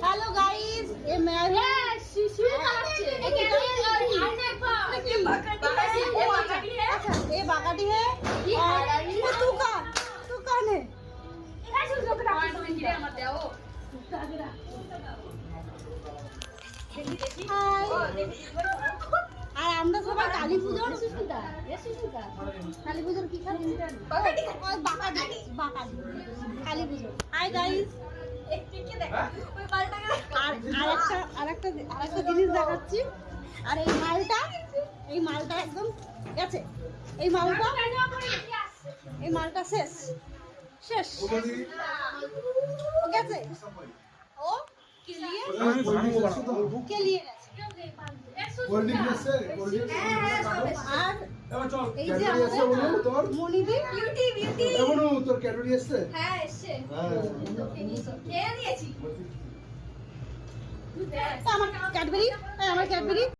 Hello guys ये मैं शिशु खाচ্ছে ये बाकाटी है तू कौन है আর আমরা সবাই কালী পুজোর কালী পুজোর কি খাচ্ছি বাকাটি কালী পুজো হাই গাইস আরেকটা জিনিস দেখাচ্ছি আর এই মালটা একদম গেছে এই মালটা শেষ গেছে ও কে নিয়ে গেছে আর এই যে আমাদের মনিদি তোর ক্যাডবেরি এসছে? হ্যাঁ এসছে খেয়ে নিয়েছি আমার ক্যাডবেরি